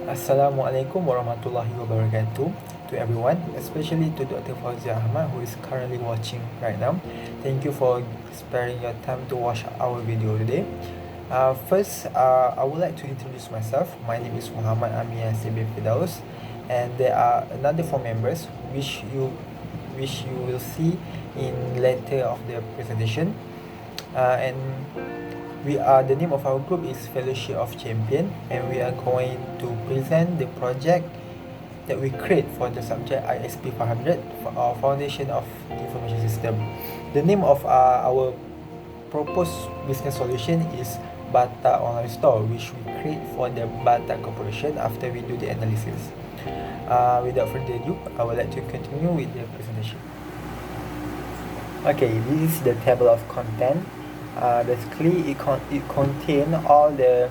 Assalamualaikum warahmatullahi wabarakatuh to everyone, especially to Dr. Fauziah Ahmad, who is currently watching right now. Thank you for sparing your time to watch our video today. First, I would like to introduce myself. My name is Muhammad Amir Firdaus, and there are another 4 members which you will see in later of the presentation. And the name of our group is Fellowship of Champion, and we are going to present the project that we create for the subject ISP 500 for our Foundation of Information System. The name of our proposed business solution is Bata Online Store, which we create for the Bata Corporation after we do the analysis. Without further ado, I would like to continue with the presentation. Okay, this is the table of content. Basically, it contains all the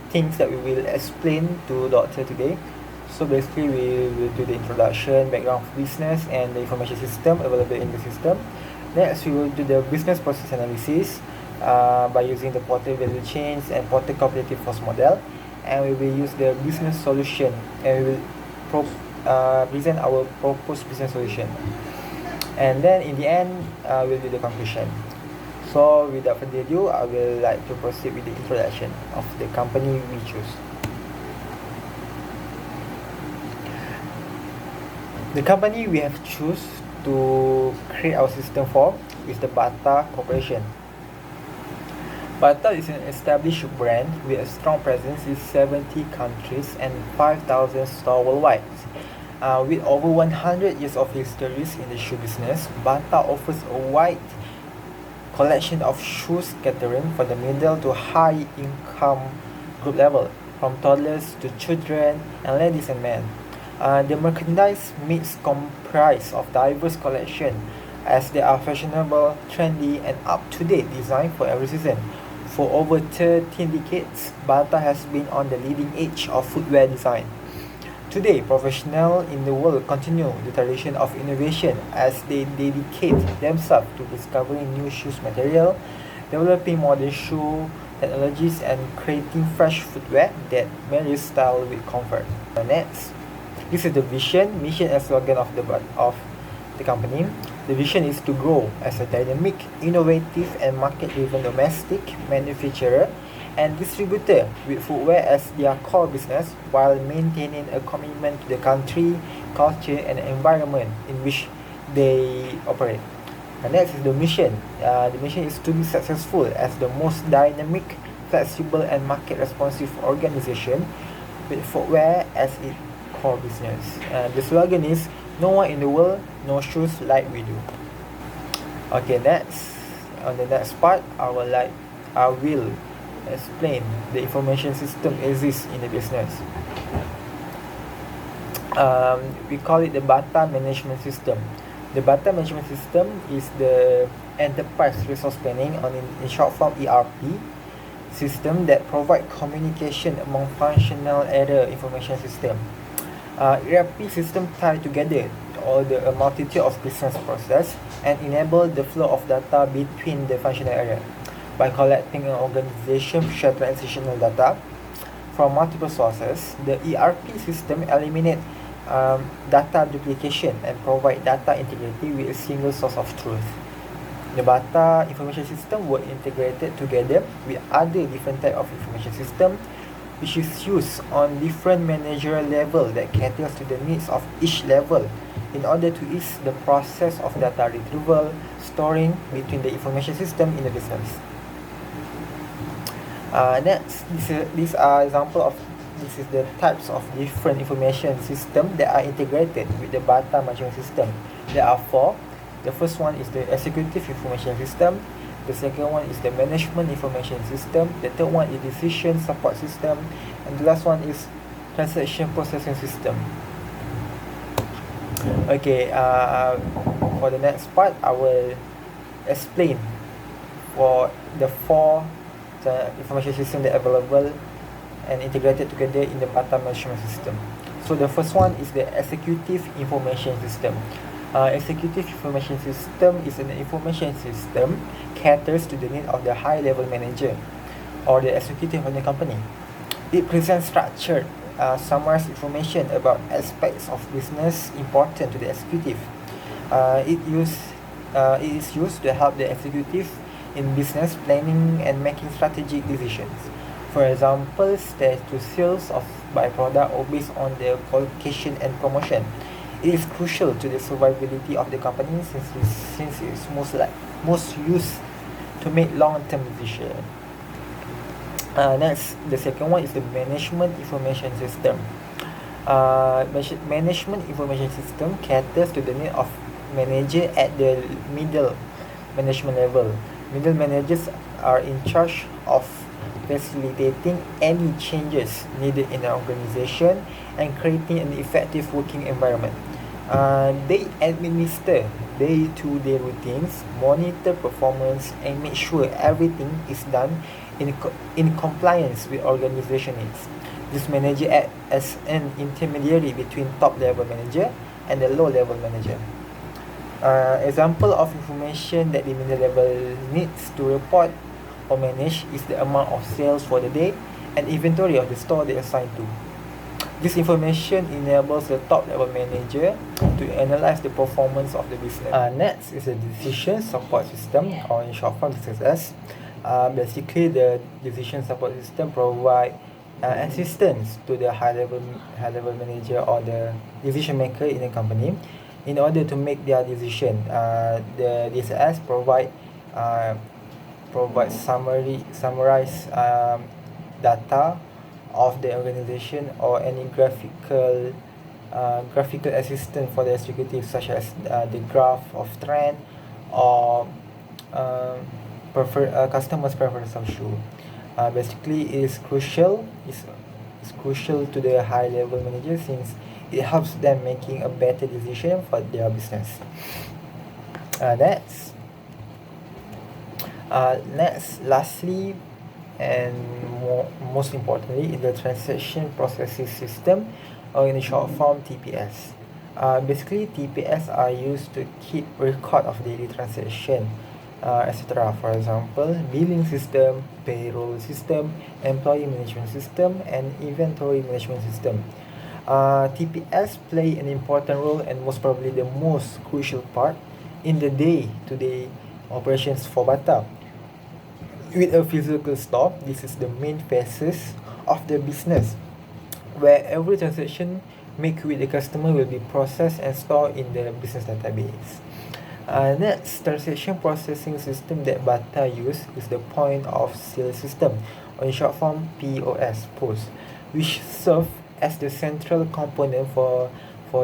things that we will explain to Doctor today. So basically, we will do the introduction, background of business, and the information system available in the system. Next, we will do the business process analysis by using the Porter value chains and Porter cooperative force model, and we will use the business solution, and we will present our proposed business solution. And then in the end, we'll do the conclusion. So without further ado, I will like to proceed with the introduction of the company we choose. The company we have choose to create our system for is the Bata Corporation. Bata is an established brand with a strong presence in 70 countries and 5,000 stores worldwide. With over 100 years of history in the shoe business, Bata offers a wide collection of shoes catering for the middle to high income group level, from toddlers to children and ladies and men. The merchandise mix comprise of diverse collection, as they are fashionable, trendy and up-to-date design for every season. For over 13 decades, Bata has been on the leading edge of footwear design. Today, professionals in the world continue the tradition of innovation as they dedicate themselves to discovering new shoes material, developing modern shoe technologies, and creating fresh footwear that marries style with comfort. Next, this is the vision, mission, and slogan of the company. The vision is to grow as a dynamic, innovative, and market-driven domestic manufacturer and distributor with footwear as their core business, while maintaining a commitment to the country, culture, and environment in which they operate. Next is the mission. The mission is to be successful as the most dynamic, flexible, and market-responsive organization with footwear as its core business. The slogan is "No one in the world knows shoes like we do." Okay, next. On the next part, I will explain the information system exists in the business. We call it the Bata Management System. The Bata Management System is the enterprise resource planning, in short form ERP system that provide communication among functional area information system. ERP system tie together a multitude of business process and enable the flow of data between the functional area. By collecting an organization share transitional data from multiple sources, the ERP system eliminates data duplication and provide data integrity with a single source of truth. The Bata information system were integrated together with other different type of information system, which is used on different managerial level that caters to the needs of each level in order to ease the process of data retrieval, storing between the information system in the business. Next, these are example of the types of different information system that are integrated with the Bata management system. There are 4. The first one is the executive information system. The second one is the management information system. The third one is decision support system, and the last one is transaction processing system. Okay, for the next part, I will explain for the 4 information system that are available and integrated together in the Bata management system. So the first one is the executive information system. Executive information system is an information system caters to the need of the high-level manager or the executive of the company. It presents structured summarize information about aspects of business important to the executive. It is used to help the executive in business planning and making strategic decisions. For example, status sales of byproduct or based on their qualification and promotion. It is crucial to the survivability of the company since it is most used to make long-term decisions. Next, the second one is the management information system. Management information system caters to the need of manager at the middle management level. Middle managers are in charge of facilitating any changes needed in the organization and creating an effective working environment. They administer day-to-day routines, monitor performance, and make sure everything is done in compliance with organization needs. This manager acts as an intermediary between top-level manager and the low-level manager. Example of information that the middle level needs to report or manage is the amount of sales for the day and inventory of the store they are assigned to. This information enables the top-level manager to analyze the performance of the business. Next is the decision support system, or in short form DSS. Basically, the decision support system provide assistance to the high-level manager or the decision maker in a company in order to make their decision. The DSS provide summarize data of the organization or any graphical assistance for the executive, such as the graph of trend or customers' preference of shoe. Basically, it is crucial. It's crucial to the high-level manager since it helps them making a better decision for their business. Lastly, and most importantly, is the transaction processing system, or in short form TPS. Basically, TPS are used to keep record of daily transaction, etc. For example, billing system, payroll system, employee management system, and inventory management system. TPS play an important role and most probably the most crucial part in the day-to-day operations for Bata. With a physical store, this is the main phases of the business, where every transaction made with the customer will be processed and stored in the business database. Next, transaction processing system that Bata use is the point of sale system, or in short form POS, which serve as the central component for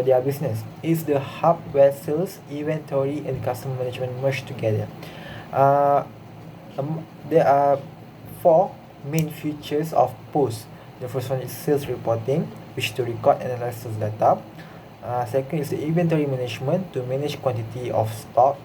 their business. It's the hub where sales, inventory, and customer management merge together. There are 4 main features of POS. The first one is sales reporting, which to record and analyze sales data. Second is the inventory management, to manage quantity of stock.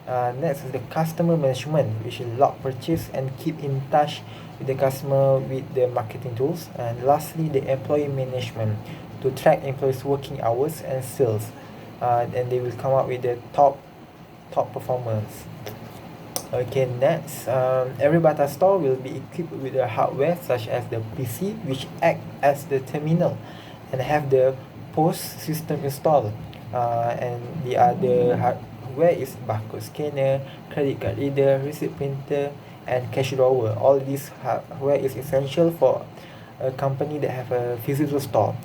Next is the customer management, which is log purchase and keep in touch with the customer with the marketing tools. And lastly, the employee management, to track employees' working hours and sales. And they will come up with the top performance. Okay, next, every Bata store will be equipped with a hardware such as the PC, which act as the terminal and have the POS system installed. And the other hardware is barcode scanner, credit card reader, receipt printer, and cash drawer. All this hardware is essential for a company that have a physical store.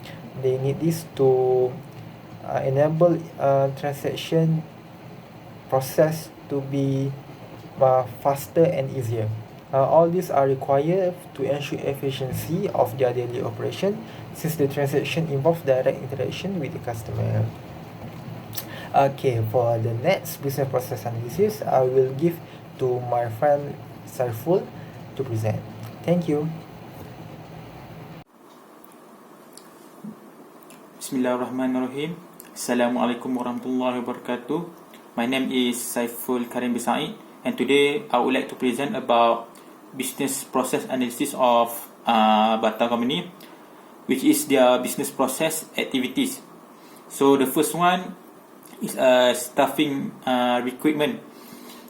They need this to enable transaction process to be faster and easier. All these are required to ensure efficiency of their daily operation, since the transaction involves direct interaction with the customer. Okay, for the next business process analysis, I will give to my friend SAIFUL to present. Thank you. Bismillahirrahmanirrahim. Assalamualaikum warahmatullahi wabarakatuh. My name is SAIFUL KARIM and today I would like to present about business process analysis of Bata company, which is their business process activities. So the first one is staffing recruitment.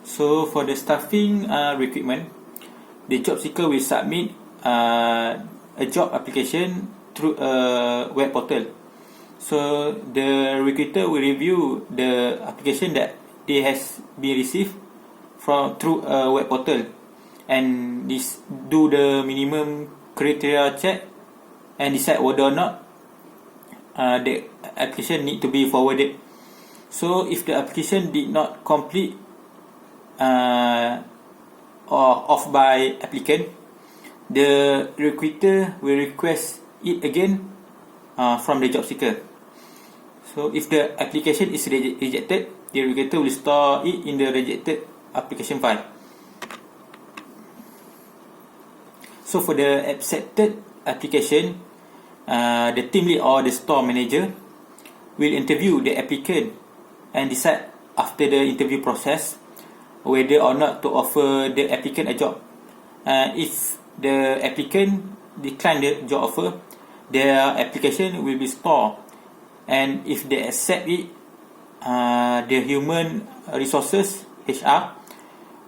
So for the staffing recruitment, the job seeker will submit a job application through a web portal. So the recruiter will review the application that they has been received from through a web portal, and this do the minimum criteria check and decide whether or not the application need to be forwarded. So if the application did not complete or off by applicant, the recruiter will request it again from the job seeker. So if the application is rejected, the recruiter will store it in the rejected application file. So for the accepted application, the team lead or the store manager will interview the applicant and decide after the interview process whether or not to offer the applicant a job. If the applicant decline the job offer, their application will be stored, and if they accept it, the human resources HR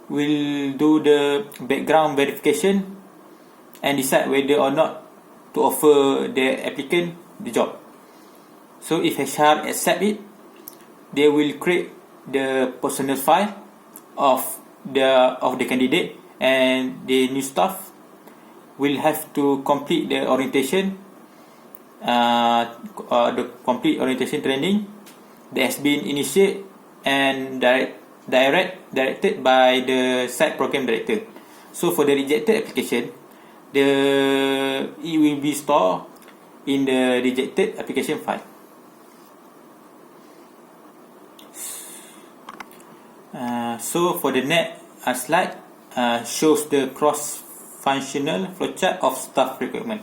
will do the background verification and decide whether or not to offer the applicant the job. So if HR accept it, they will create the personal file of the candidate, and the new staff will have to complete the orientation, the complete orientation training that has been initiated and directed by the site program director. So for the rejected application, it will be stored in the rejected application file. So for the next slide shows the cross-functional flowchart of staff recruitment.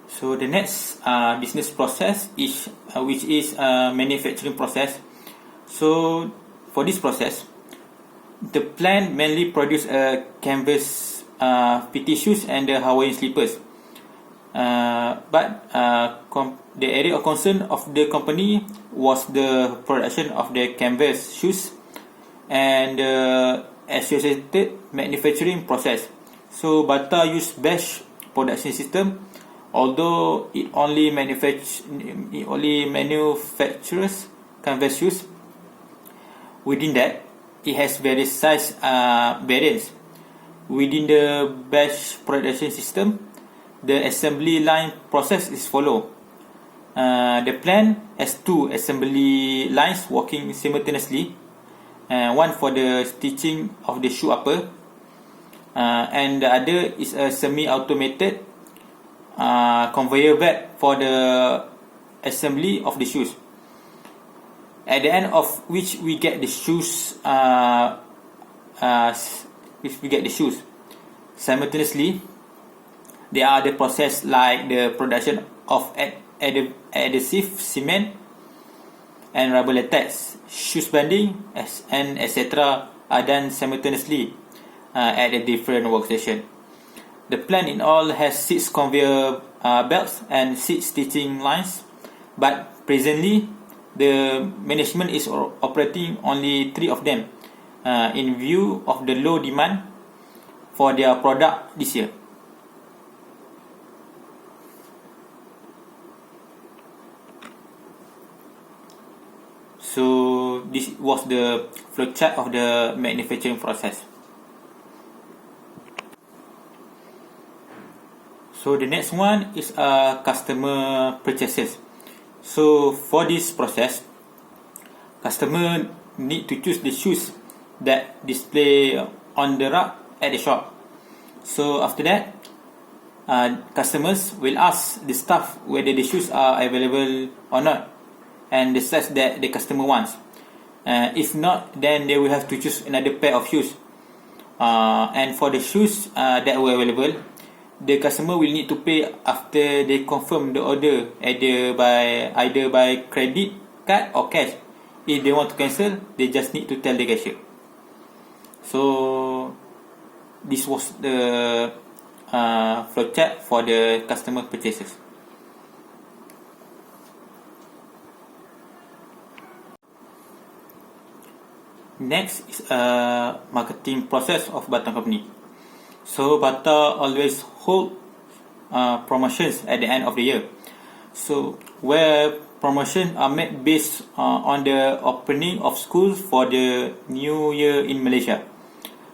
So the next business process is which is manufacturing process. So for this process, the plant mainly produce canvas PT shoes and the Hawaiian slippers. But the area of concern of the company was the production of the canvas shoes and the associated manufacturing process. So Bata used batch production system, although it only manufactures canvas shoes. Within that, it has various size variants. Within the batch production system, the assembly line process is followed. The plant has two assembly lines working simultaneously, one for the stitching of the shoe upper, and the other is a semi-automated conveyor belt for the assembly of the shoes. At the end of which we get the shoes, simultaneously. There are the process like the production of adhesive cement and rubber latex, shoes binding, and etc. are done simultaneously at a different workstation. The plant in all has 6 conveyor belts and 6 stitching lines, but presently the management is operating only 3 of them in view of the low demand for their product this year. So this was the flowchart of the manufacturing process. So the next one is customer purchases. So for this process, customer need to choose the shoes that display on the rack at the shop. So after that, customers will ask the staff whether the shoes are available or not, and the size that the customer wants. If not, then they will have to choose another pair of shoes. And for the shoes that were available, the customer will need to pay after they confirm the order, either by credit card or cash. If they want to cancel, they just need to tell the cashier. So this was the flowchart for the customer purchases. Next is marketing process of Bata company. So Bata always hold promotions at the end of the year. So where promotions are made based on the opening of schools for the new year in Malaysia.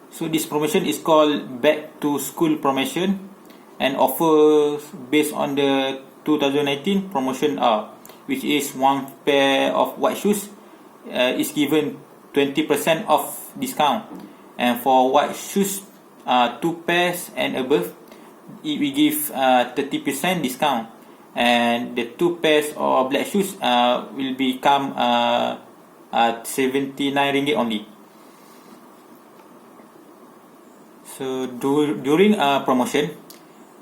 So this promotion is called back to school promotion and offers based on the 2019 promotion R, which is one pair of white shoes is given 20% off discount, and for white shoes 2 pairs and above it will give 30% discount, and the 2 pairs of black shoes will become 79 ringgit only. So during promotion,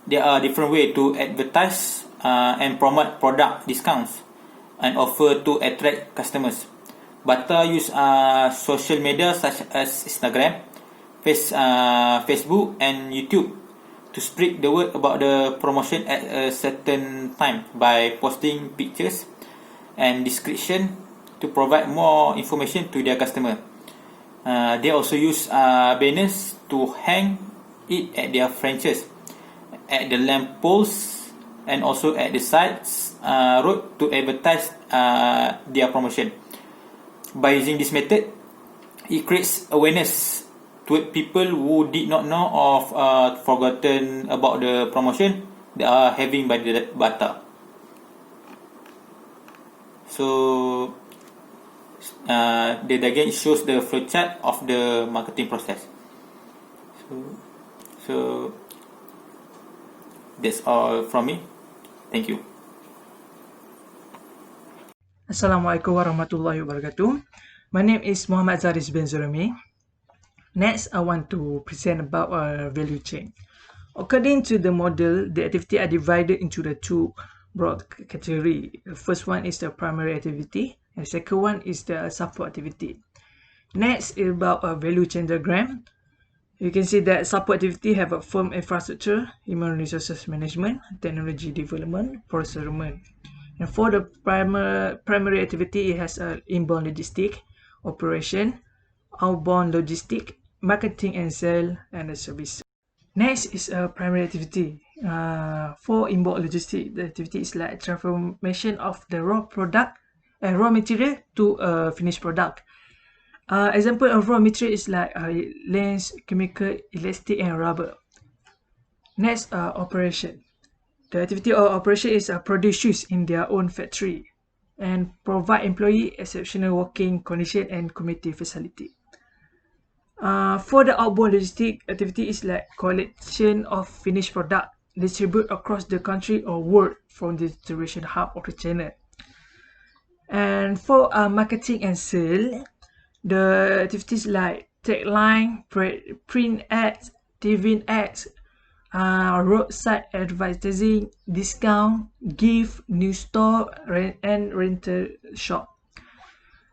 there are different ways to advertise and promote product discounts and offer to attract customers. Bata use social media such as Instagram, Facebook and YouTube to spread the word about the promotion at a certain time by posting pictures and description to provide more information to their customer. They also use banners to hang it at their franchises, at the lamp posts and also at the sides road to advertise their promotion. By using this method, it creates awareness to people who did not know of forgotten about the promotion they are having by the Bata. So the diagram shows the flowchart of the marketing process. So that's all from me. Thank you. Assalamualaikum warahmatullahi wabarakatuh. My name is Muhammad ZARIS bin ZORAIMI. Next, I want to present about value chain. According to the model, the activity are divided into the two broad categories. The first one is the primary activity, and the second one is the support activity. Next is about a value chain diagram. You can see that support activity have a firm infrastructure, human resources management, technology development, procurement. And for the primary activity, it has an inbound logistic, operation, outbound logistic, marketing and sale, and the service. Next is a primary activity. For inbound logistic, the activity is like transformation of the raw material to a finished product. Example of raw material is like lens, chemical, elastic, and rubber. Next, operation. The activity of operation is produce shoes in their own factory and provide employee exceptional working condition and community facility. For the outbound logistic activity is like collection of finished product distribute across the country or world from the distribution hub or the channel. And for marketing and sale, the activities like tagline, print ads, TV ads, roadside advertising, discount, gift, new store, and rental shop.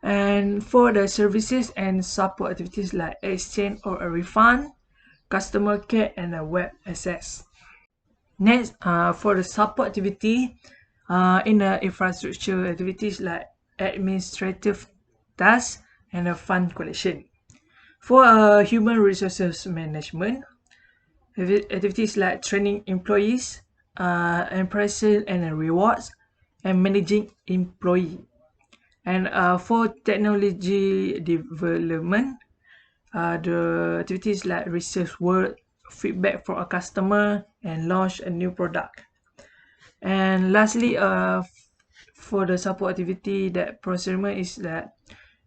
And for the services and support activities like exchange or a refund, customer care, and a web access. Next, for the support activity, in the infrastructure activities like administrative tasks and a fund collection. For human resources management, activities like training employees, appraisal and rewards, and managing employee. And for technology development, the activities like research work, feedback from a customer, and launch a new product. And lastly, for the support activity, that procurement is that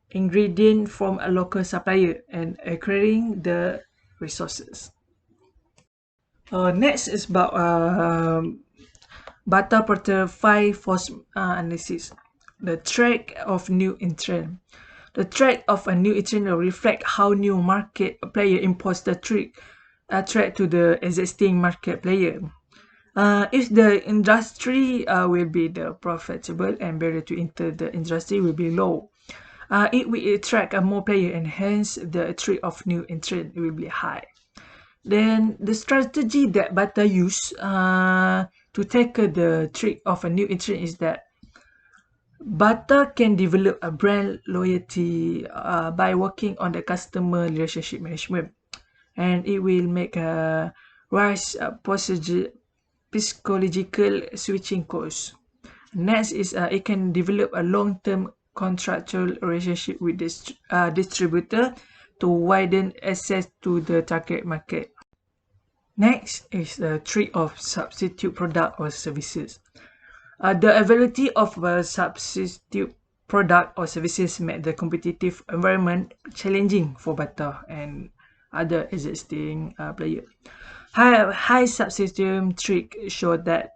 ingredient from a local supplier and acquiring the resources. Next is about Bata Portal 5 force analysis. The track of new entrant. The track of a new entrant will reflect how new market player impose the threat to the existing market player. If the industry will be the profitable and barrier to enter the industry will be low, it will attract more player and hence the threat of new entrant will be high. Then the strategy that Bata use to tackle the trick of a new entrant is that Bata can develop a brand loyalty by working on the customer relationship management. and it will make a rise psychological switching costs. Next is it can develop a long-term contractual relationship with distributor to widen access to the target market. Next is the trick of substitute product or services. The availability of a substitute product or services make the competitive environment challenging for Bata and other existing players. High substitute trick show that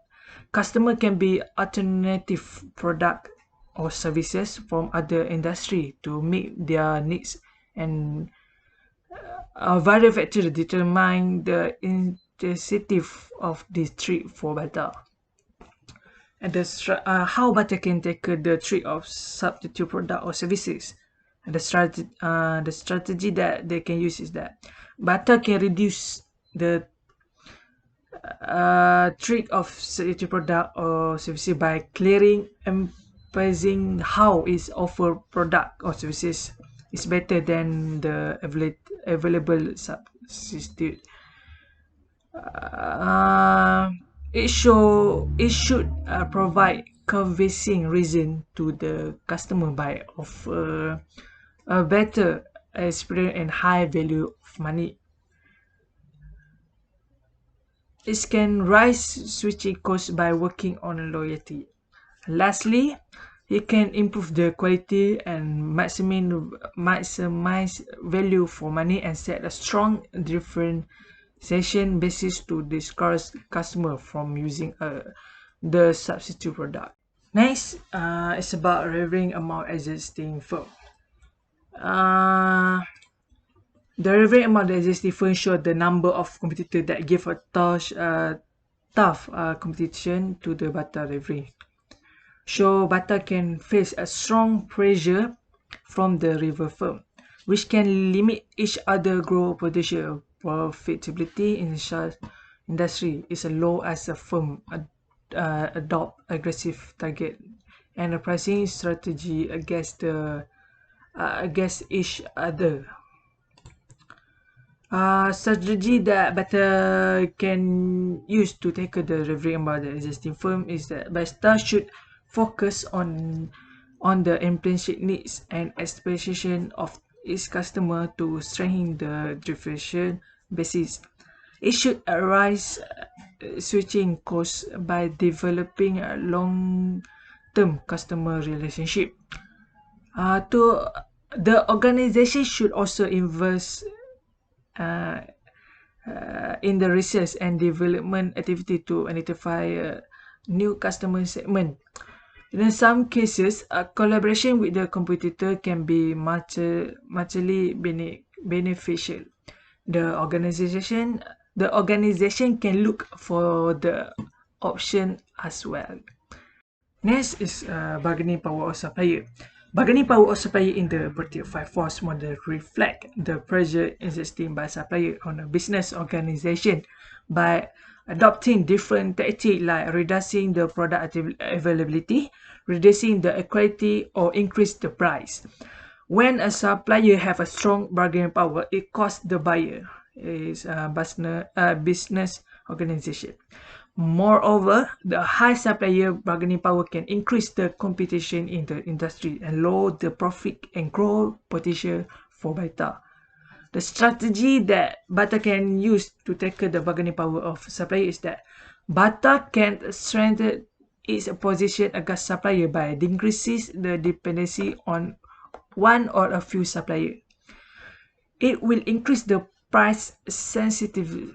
customer can be alternative product or services from other industry to meet their needs, and various factors determine the intensity of this trick for Bata. And how Bata can tackle the trick of substitute product or services. And the strategy that they can use is that Bata can reduce the trick of substitute product or services by clearing emphasizing how its offer product or services is better than the available substitute. It should provide convincing reason to the customer by offer a better experience and high value of money. It can rise switching costs by working on loyalty. Lastly, it can improve the quality and maximize value for money and set a strong differentiation basis to discourage customer from using the substitute product. Next, it's about reviewing among existing firm. The reviewing among the existing firm show the number of competitors that give a tough competition to the Bata reviewing. So Bata can face a strong pressure from the rival firm, which can limit each other growth potential. Profitability in the industry is low as a firm adopt aggressive target and a pricing strategy against each other. Strategy that Bata can use to tackle the reviewing about the existing firm is that Bata should focus on the implicit needs and expectation of its customer to strengthen the differentiation basis. It should arise switching costs by developing a long-term customer relationship. The organization should also invest in the research and development activity to identify a new customer segment. In some cases, a collaboration with the competitor can be mutually beneficial. The organization can look for the option as well. Next is bargaining power of supplier. Bargaining power of supplier in the Vertic 5 Force model reflect the pressure existing by supplier on a business organization by adopting different tactics like reducing the product availability, reducing the quality, or increase the price. When a supplier have a strong bargaining power, it costs the buyer is a business organization. Moreover, the high supplier bargaining power can increase the competition in the industry and lower the profit and growth potential for Bata. The strategy that Bata can use to tackle the bargaining power of supplier is that Bata can strengthen its position against supplier by decreasing the dependency on one or a few suppliers. It will increase the price sensitive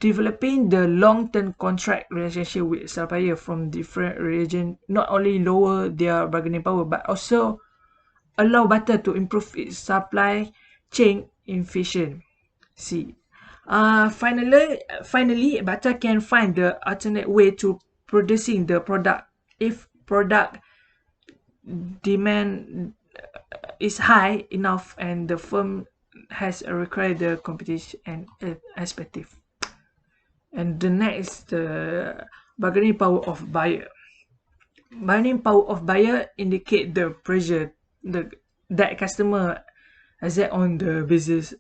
developing the long-term contract relationship with supplier from different regions not only lower their bargaining power but also allow Bata to improve its supply chain efficiency. Finally, Bata can find the alternate way to producing the product if product demand is high enough and the firm has required the competition and perspective. And the next, the bargaining power of buyer. Bargaining power of buyer indicate the pressure that customer as that on the business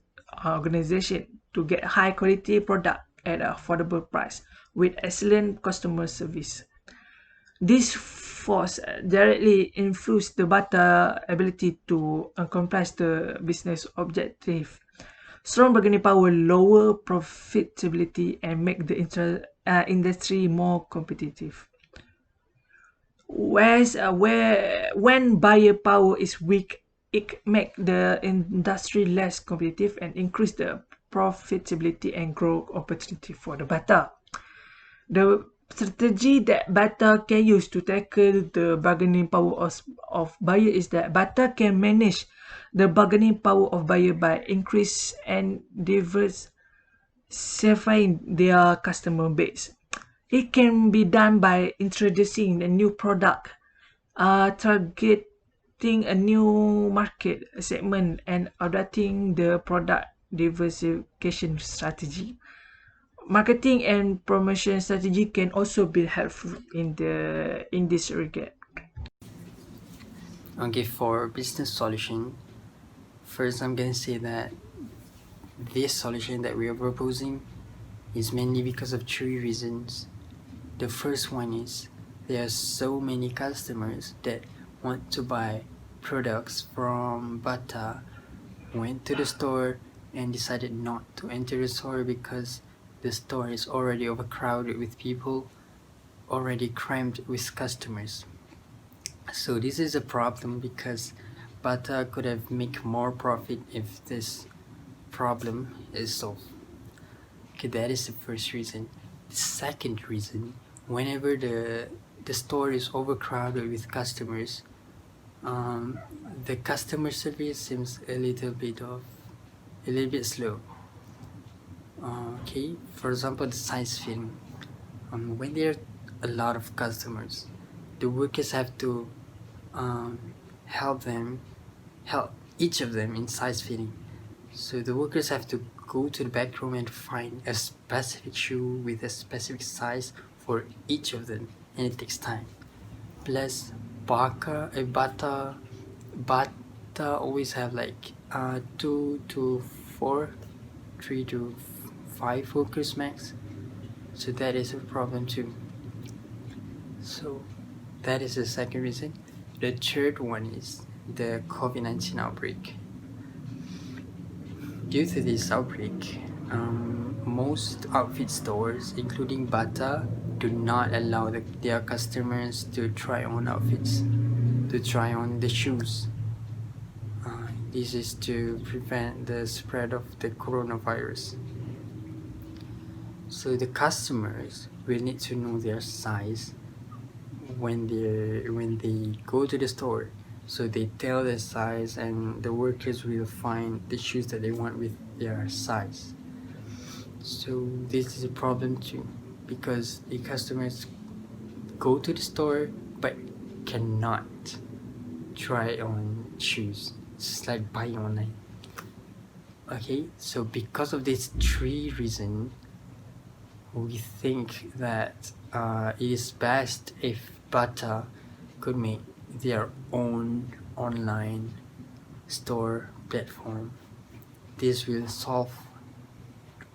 organization to get high quality product at an affordable price with excellent customer service. This force directly influence the Bata ability to accomplish the business objective. Strong bargaining power lower profitability and make the industry more competitive. When buyer power is weak, it make the industry less competitive and increase the profitability and growth opportunity for the Bata. The strategy that Bata can use to tackle the bargaining power of buyer is that Bata can manage the bargaining power of buyer by increase and diversifying their customer base. It can be done by introducing a new product, targeting a new market segment, and adapting the product diversification strategy. Marketing and promotion strategy can also be helpful in this regard. Okay, for business solution, first I'm gonna say that this solution that we are proposing is mainly because of 3 reasons. The first one is there are so many customers that want to buy products from Bata, went to the store and decided not to enter the store because the store is already overcrowded with people, already crammed with customers. So this is a problem because Bata could have made more profit if this problem is solved. Okay, that is the first reason. The second reason, whenever the store is overcrowded with customers, the customer service seems a little bit slow. Okay, for example, the size fitting. When there are a lot of customers, the workers have to help each of them in size fitting. So the workers have to go to the back room and find a specific shoe with a specific size for each of them, and it takes time. Plus, Bata always have like 2 to 4, 3 to 5 workers max. So that is a problem too. So that is the second reason. The third one is the COVID-19 outbreak. Due to this outbreak, most outfit stores, including Bata, do not allow their customers to try on outfits, to try on the shoes. This is to prevent the spread of the coronavirus. So the customers will need to know their size when they go to the store. So they tell their size and the workers will find the shoes that they want with their size. So this is a problem too, because the customers go to the store but cannot try on shoes. It's like buying online. Okay, so because of these 3 reasons, we think that it is best if Bata could make their own online store platform. This will solve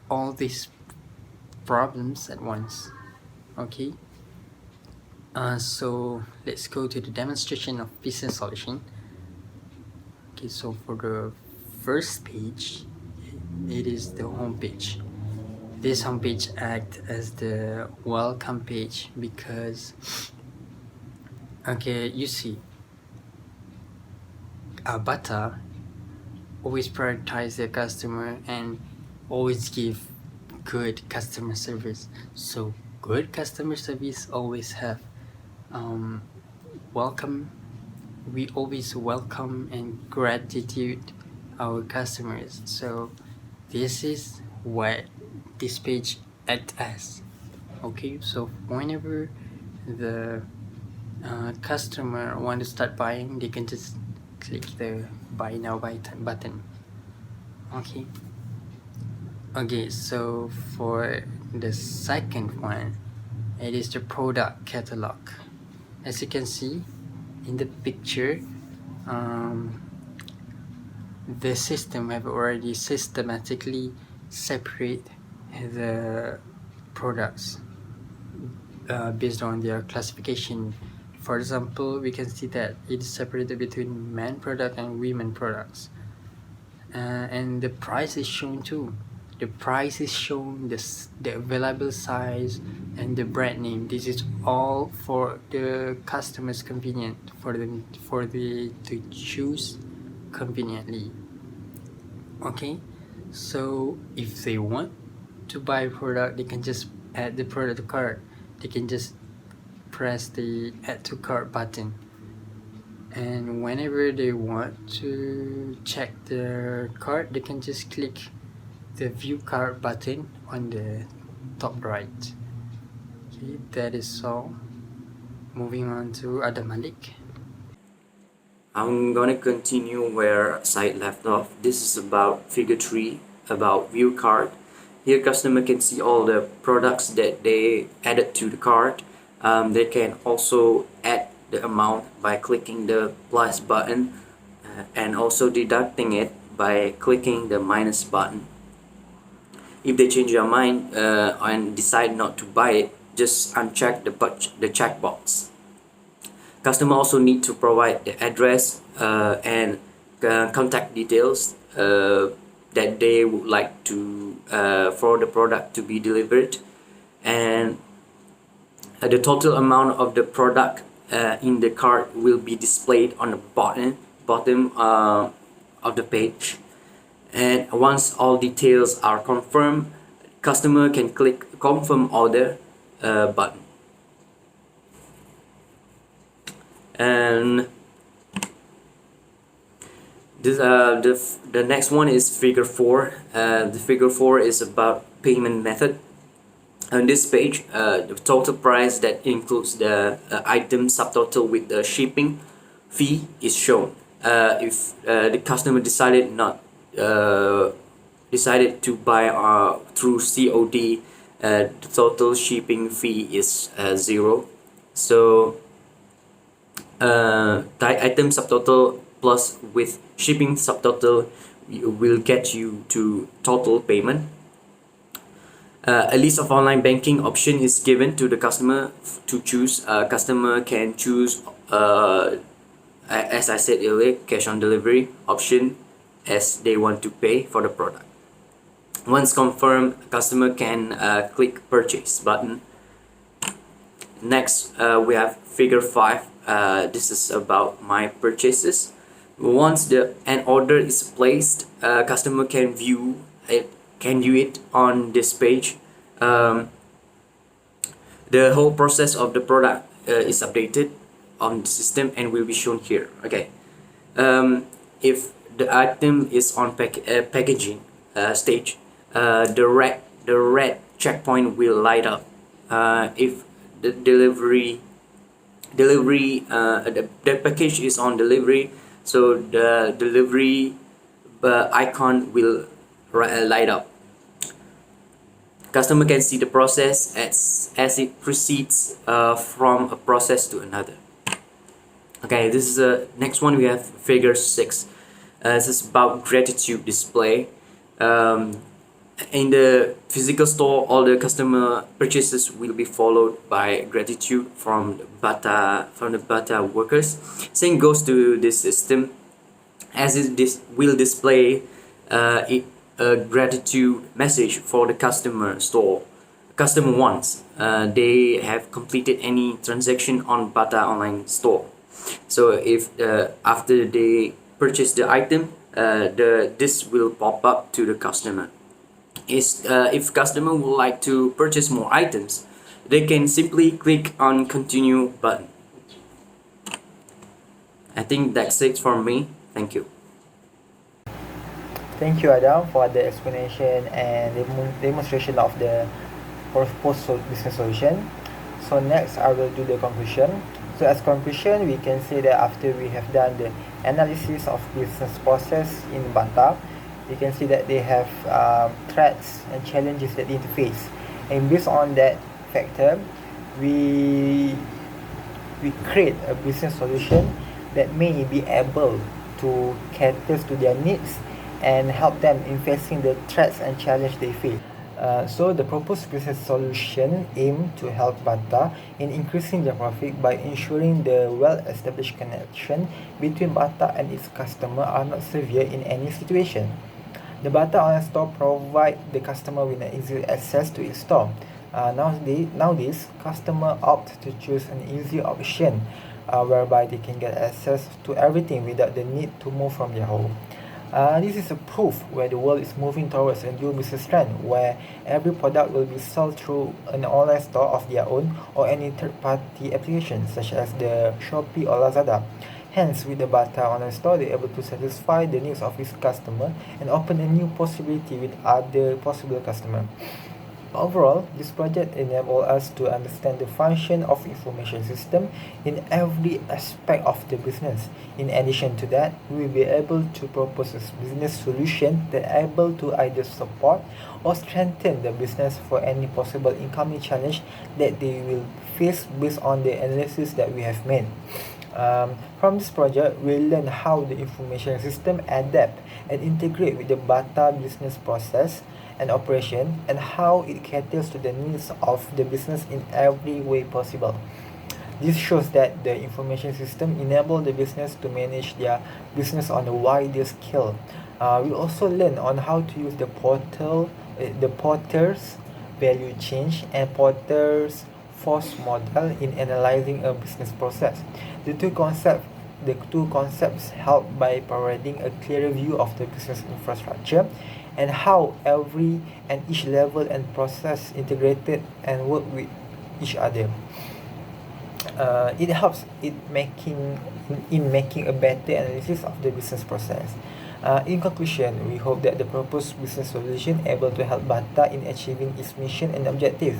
all these problems at once. Okay, so let's go to the demonstration of business solution. Okay, so for the first page, it is the home page. This homepage acts as the welcome page because, okay, you see, Bata always prioritize their customer and always give good customer service. So good customer service always have welcome. We always welcome and gratitude our customers. So this is what this page acts as. Okay, so whenever the customer want to start buying, they can just click the buy now button. Okay, so for the second one, it is the product catalog. As you can see in the picture, the system have already systematically separate the products based on their classification. For example, we can see that it is separated between men product and women products, and the price is shown too. The price is shown, the available size, and the brand name. This is all for the customers convenient, for them to choose conveniently. Okay, so if they want to buy a product, they can just add the product to cart. They can just press the add to cart button, and whenever they want to check their cart, they can just click the view cart button on the top right. Okay, that is all. Moving on to Malik. I'm gonna continue where SYED left off. This is about figure 3, about view cart. Here customer can see all the products that they added to the cart. They can also add the amount by clicking the plus button and also deducting it by clicking the minus button. If they change their mind and decide not to buy it, just uncheck the checkbox. Customer also need to provide the address and contact details that they would like to for the product to be delivered, and the total amount of the product in the cart will be displayed on the bottom of the page. And once all details are confirmed, customer can click confirm order button. And this the next one is figure 4. The figure 4 is about payment method. On this page, the total price that includes the item subtotal with the shipping fee is shown. If the customer decided to buy through COD, the total shipping fee is 0. So the item subtotal plus with shipping subtotal will get you to total payment. A list of online banking option is given to the customer to choose. Customer can choose, as I said earlier, cash on delivery option as they want to pay for the product. Once confirmed, customer can click purchase button. Next, we have figure 5. This is about my purchases. Once an order is placed, customer can view it on this page. The whole process of the product is updated on the system and will be shown here. Okay, if the item is on packaging stage, the red checkpoint will light up. If the the package is on delivery, so the delivery icon will light up. Customer can see the process as it proceeds from a process to another. Okay, this is the next one. We have figure 6. This is about gratitude display. In the physical store, all the customer purchases will be followed by gratitude from the Bata workers. Same goes to this system, as it will display a gratitude message for the customer store. Customer wants they have completed any transaction on Bata online store. So if after they purchase the item, this will pop up to the customer. If customer would like to purchase more items, they can simply click on continue button. I think that's it from me. Thank you. Thank you, Adam, for the explanation and demonstration of the proposed business solution. So next, I will do the conclusion. So as conclusion, we can say that after we have done the analysis of business process in Bata, you can see that they have threats and challenges that they need to face, and based on that factor, we create a business solution that may be able to cater to their needs and help them in facing the threats and challenges they face. So the proposed business solution aim to help Bata in increasing their profit by ensuring the well-established connection between Bata and its customer are not severe in any situation. The Bata online store provide the customer with an easy access to its store. Nowadays, customers opt to choose an easy option whereby they can get access to everything without the need to move from their home. This is a proof where the world is moving towards a new business trend where every product will be sold through an online store of their own or any third-party application such as the Shopee or Lazada. Hence, with the Bata online store, they are able to satisfy the needs of its customer and open a new possibility with other possible customers. Overall, this project enables us to understand the function of information system in every aspect of the business. In addition to that, we will be able to propose a business solution that are able to either support or strengthen the business for any possible incoming challenge that they will face based on the analysis that we have made. From this project, we learn how the information system adapt and integrate with the Bata business process and operation and how it caters to the needs of the business in every way possible. This shows that the information system enable the business to manage their business on a wider scale. We also learn on how to use the Porter's value chain and Porter's force model in analyzing a business process. The two concepts help by providing a clearer view of the business infrastructure and how every and each level and process integrated and work with each other. It helps in making a better analysis of the business process. In conclusion, we hope that the proposed business solution able to help Bata in achieving its mission and objective.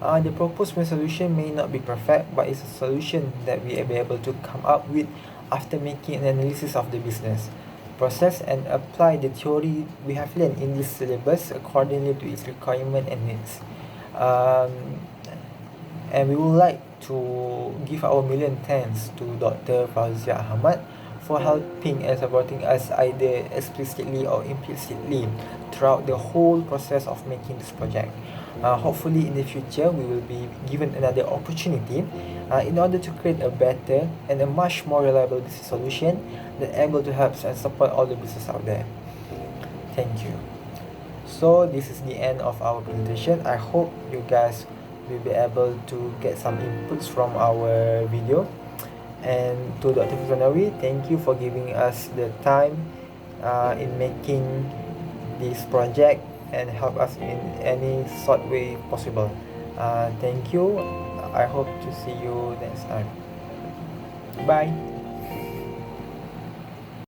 The proposed solution may not be perfect, but it's a solution that we will be able to come up with after making an analysis of the business process and apply the theory we have learned in this syllabus accordingly to its requirement and needs. And we would like to give our million thanks to Dr. Fauziah Ahmad for helping and supporting us either explicitly or implicitly throughout the whole process of making this project. Hopefully in the future we will be given another opportunity in order to create a better and a much more reliable business solution that able to help and support all the business out there. Thank you. So this is the end of our presentation. I hope you guys will be able to get some inputs from our video. And to Dr. Fuzanawi, thank you for giving us the time in making this project and help us in any sort way possible. Thank you. I hope to see you next time. Bye.